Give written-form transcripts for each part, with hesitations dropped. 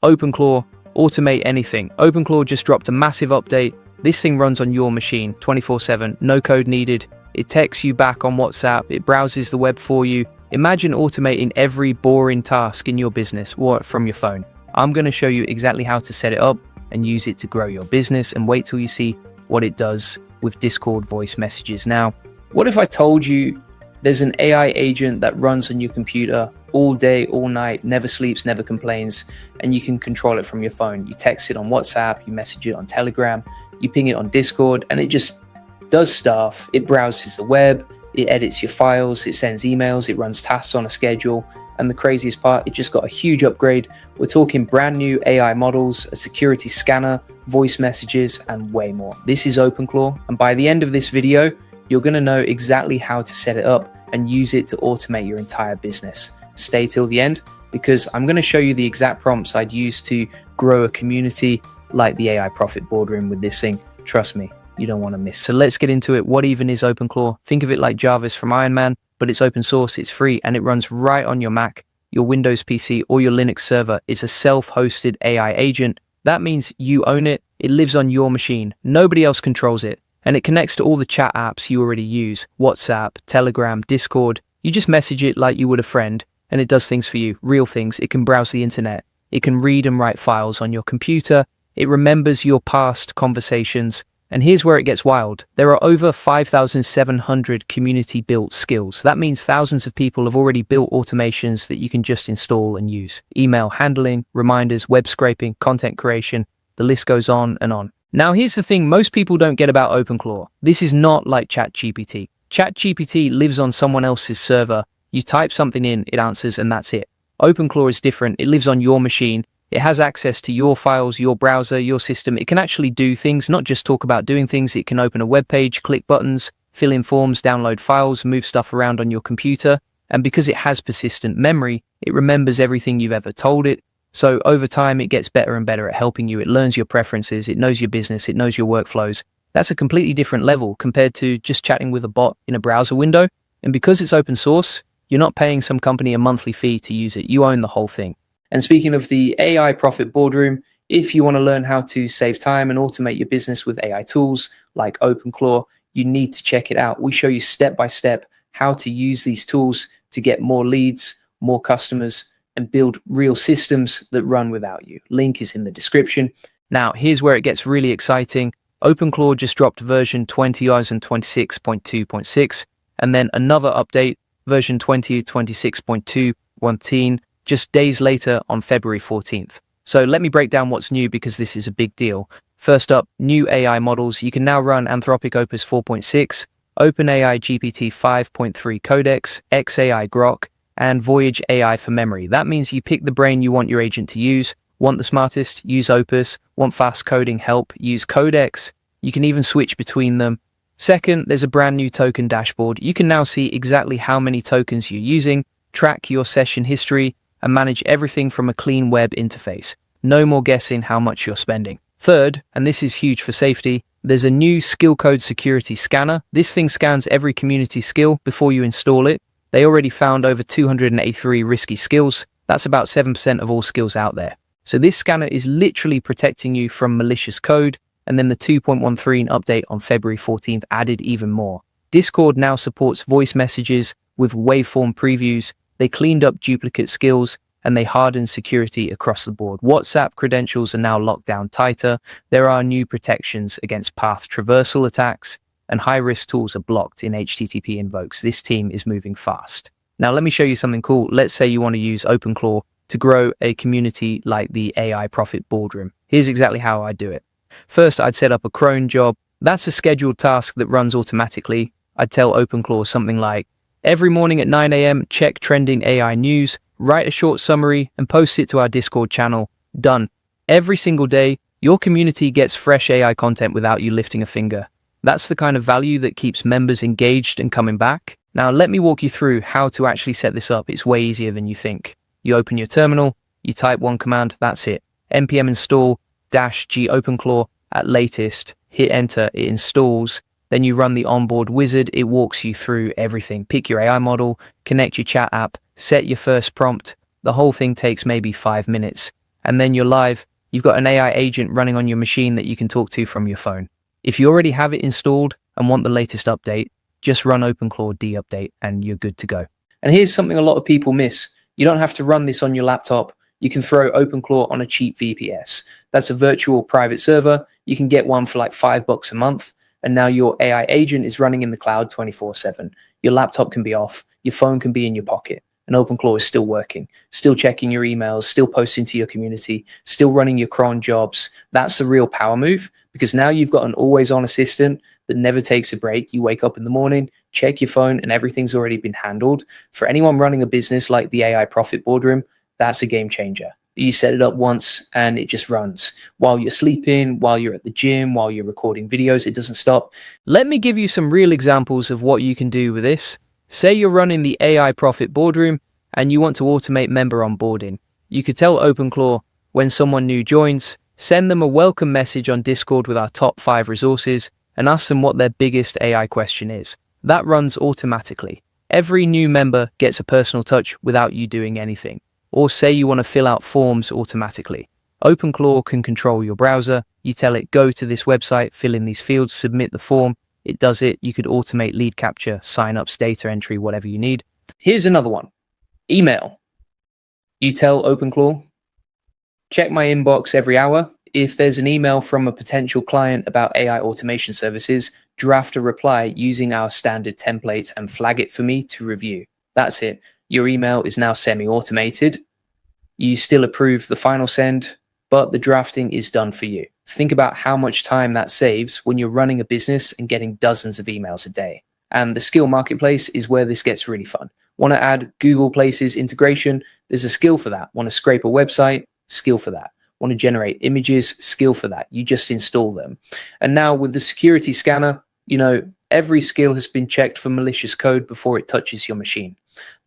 OpenClaw, automate anything. OpenClaw just dropped a massive update. This thing runs on your machine 24/7, no code needed. It texts you back on WhatsApp, it browses the web for you. Imagine automating every boring task in your business from your phone. I'm going to show you exactly how to set it up and use it to grow your business, and wait till you see what it does with Discord voice messages. Now, what if I told you there's an AI agent that runs on your computer all day, all night, never sleeps, never complains, and you can control it from your phone? You text it on WhatsApp, you message it on Telegram, you ping it on Discord, and it just does stuff. It browses the web, it edits your files, it sends emails, it runs tasks on a schedule. And the craziest part, it just got a huge upgrade. We're talking brand new AI models, a security scanner, voice messages, and way more. This is OpenClaw, and by the end of this video, you're going to know exactly how to set it up and use it to automate your entire business. Stay till the end, because I'm going to show you the exact prompts I'd use to grow a community like the AI Profit Boardroom with this thing. Trust me, you don't want to miss. So let's get into it. What even is OpenClaw? Think of it like Jarvis from Iron Man, but it's open source, it's free, and it runs right on your Mac, your Windows PC, or your Linux server. It's a self-hosted AI agent. That means you own it. It lives on your machine. Nobody else controls it. And it connects to all the chat apps you already use: WhatsApp, Telegram, Discord. You just message it like you would a friend, and it does things for you, real things. It can browse the internet. It can read and write files on your computer. It remembers your past conversations. And here's where it gets wild. There are over 5,700 community-built skills. That means thousands of people have already built automations that you can just install and use. Email handling, reminders, web scraping, content creation, the list goes on and on. Now here's the thing most people don't get about OpenClaw. This is not like ChatGPT. ChatGPT lives on someone else's server. You type something in, it answers, and that's it. OpenClaw is different. It lives on your machine. It has access to your files, your browser, your system. It can actually do things, not just talk about doing things. It can open a web page, click buttons, fill in forms, download files, move stuff around on your computer. And because it has persistent memory, it remembers everything you've ever told it. So over time, it gets better and better at helping you. It learns your preferences. It knows your business. It knows your workflows. That's a completely different level compared to just chatting with a bot in a browser window. And because it's open source, you're not paying some company a monthly fee to use it. You own the whole thing. And speaking of the AI Profit Boardroom, if you want to learn how to save time and automate your business with AI tools like OpenClaw, you need to check it out. We show you step by step how to use these tools to get more leads, more customers, and build real systems that run without you. Link is in the description. Now, here's where it gets really exciting. OpenClaw just dropped version 2026.2.6, and then another update, version 2026.2.1, just days later on February 14th. So let me break down what's new, because this is a big deal. First up, new AI models. You can now run Anthropic Opus 4.6, OpenAI GPT 5.3 Codex, XAI Grok, and Voyage AI for memory. That means you pick the brain you want your agent to use. Want the smartest? Use Opus. Want fast coding help? Use Codex. You can even switch between them. Second, there's a brand new token dashboard. You can now see exactly how many tokens you're using, track your session history, and manage everything from a clean web interface. No more guessing how much you're spending. Third, and this is huge for safety, there's a new skill code security scanner. This thing scans every community skill before you install it. They already found over 283 risky skills. That's about 7% of all skills out there. So this scanner is literally protecting you from malicious code. And then the 2.13 update on February 14th added even more. Discord now supports voice messages with waveform previews. They cleaned up duplicate skills, and they hardened security across the board. WhatsApp credentials are now locked down tighter. There are new protections against path traversal attacks, and high-risk tools are blocked in HTTP invokes. This team is moving fast. Now let me show you something cool. Let's say you want to use OpenClaw to grow a community like the AI Profit Boardroom. Here's exactly how I do it. First, I'd set up a cron job. That's a scheduled task that runs automatically. I'd tell OpenClaw something like, every morning at 9 a.m., check trending AI news, write a short summary, and post it to our Discord channel. Done. Every single day, your community gets fresh AI content without you lifting a finger. That's the kind of value that keeps members engaged and coming back. Now, let me walk you through how to actually set this up. It's way easier than you think. You open your terminal, you type one command, that's it. npm install -g OpenClaw at latest, hit enter, it installs. Then you run the onboard wizard, it walks you through everything. Pick your AI model, connect your chat app, set your first prompt. The whole thing takes maybe 5 minutes. and then you're live. You've got an AI agent running on your machine that you can talk to from your phone. If you already have it installed and want the latest update, just run OpenClaw D-Update and you're good to go. And here's something a lot of people miss. You don't have to run this on your laptop. You can throw OpenClaw on a cheap VPS. That's a virtual private server. You can get one for like $5 a month. And now your AI agent is running in the cloud 24/7. Your laptop can be off. Your phone can be in your pocket. And OpenClaw is still working, still checking your emails, still posting to your community, still running your cron jobs. That's the real power move, because now you've got an always-on assistant that never takes a break. You wake up in the morning, check your phone, and everything's already been handled. For anyone running a business like the AI Profit Boardroom, that's a game changer. You set it up once and it just runs. While you're sleeping, while you're at the gym, while you're recording videos, it doesn't stop. Let me give you some real examples of what you can do with this. Say you're running the AI Profit Boardroom and you want to automate member onboarding. You could tell OpenClaw when someone new joins, send them a welcome message on Discord with our top 5 resources and ask them what their biggest AI question is. That runs automatically. Every new member gets a personal touch without you doing anything. Or say you want to fill out forms automatically. OpenClaw can control your browser. You tell it, go to this website, fill in these fields, submit the form. It does it. You could automate lead capture, sign-ups, data entry, whatever you need. Here's another one. Email. You tell OpenClaw, check my inbox every hour. If there's an email from a potential client about AI automation services, draft a reply using our standard template and flag it for me to review. That's it. Your email is now semi-automated. You still approve the final send, but the drafting is done for you. Think about how much time that saves when you're running a business and getting dozens of emails a day. And the skill marketplace is where this gets really fun. Want to add Google Places integration? There's a skill for that. Want to scrape a website? Skill for that. Want to generate images? Skill for that. You just install them. And now with the security scanner, every skill has been checked for malicious code before it touches your machine.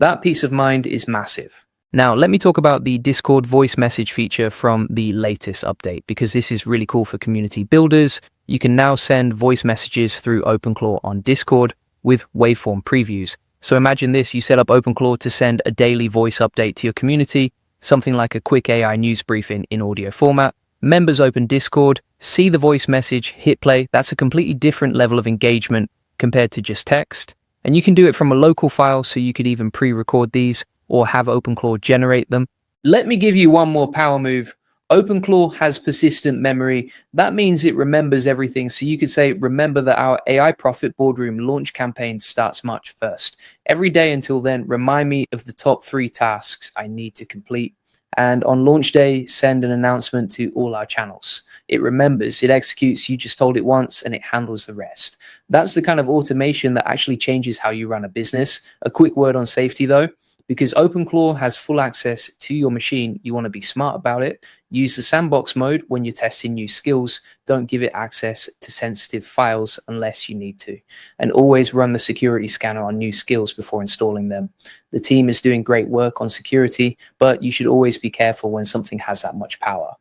That peace of mind is massive. Now, let me talk about the Discord voice message feature from the latest update, because this is really cool for community builders. You can now send voice messages through OpenClaw on Discord with waveform previews. So imagine this, you set up OpenClaw to send a daily voice update to your community, something like a quick AI news briefing in audio format. Members open Discord, see the voice message, hit play. That's a completely different level of engagement compared to just text. And you can do it from a local file, so you could even pre-record these or have OpenClaw generate them. Let me give you one more power move. OpenClaw has persistent memory. That means it remembers everything. So you could say, remember that our AI Profit Boardroom launch campaign starts March 1st. Every day until then, remind me of the top 3 tasks I need to complete. And on launch day, send an announcement to all our channels. It remembers, it executes, you just told it once, and it handles the rest. That's the kind of automation that actually changes how you run a business. A quick word on safety though, because OpenClaw has full access to your machine, you want to be smart about it. Use the sandbox mode when you're testing new skills. Don't give it access to sensitive files unless you need to. And always run the security scanner on new skills before installing them. The team is doing great work on security, but you should always be careful when something has that much power.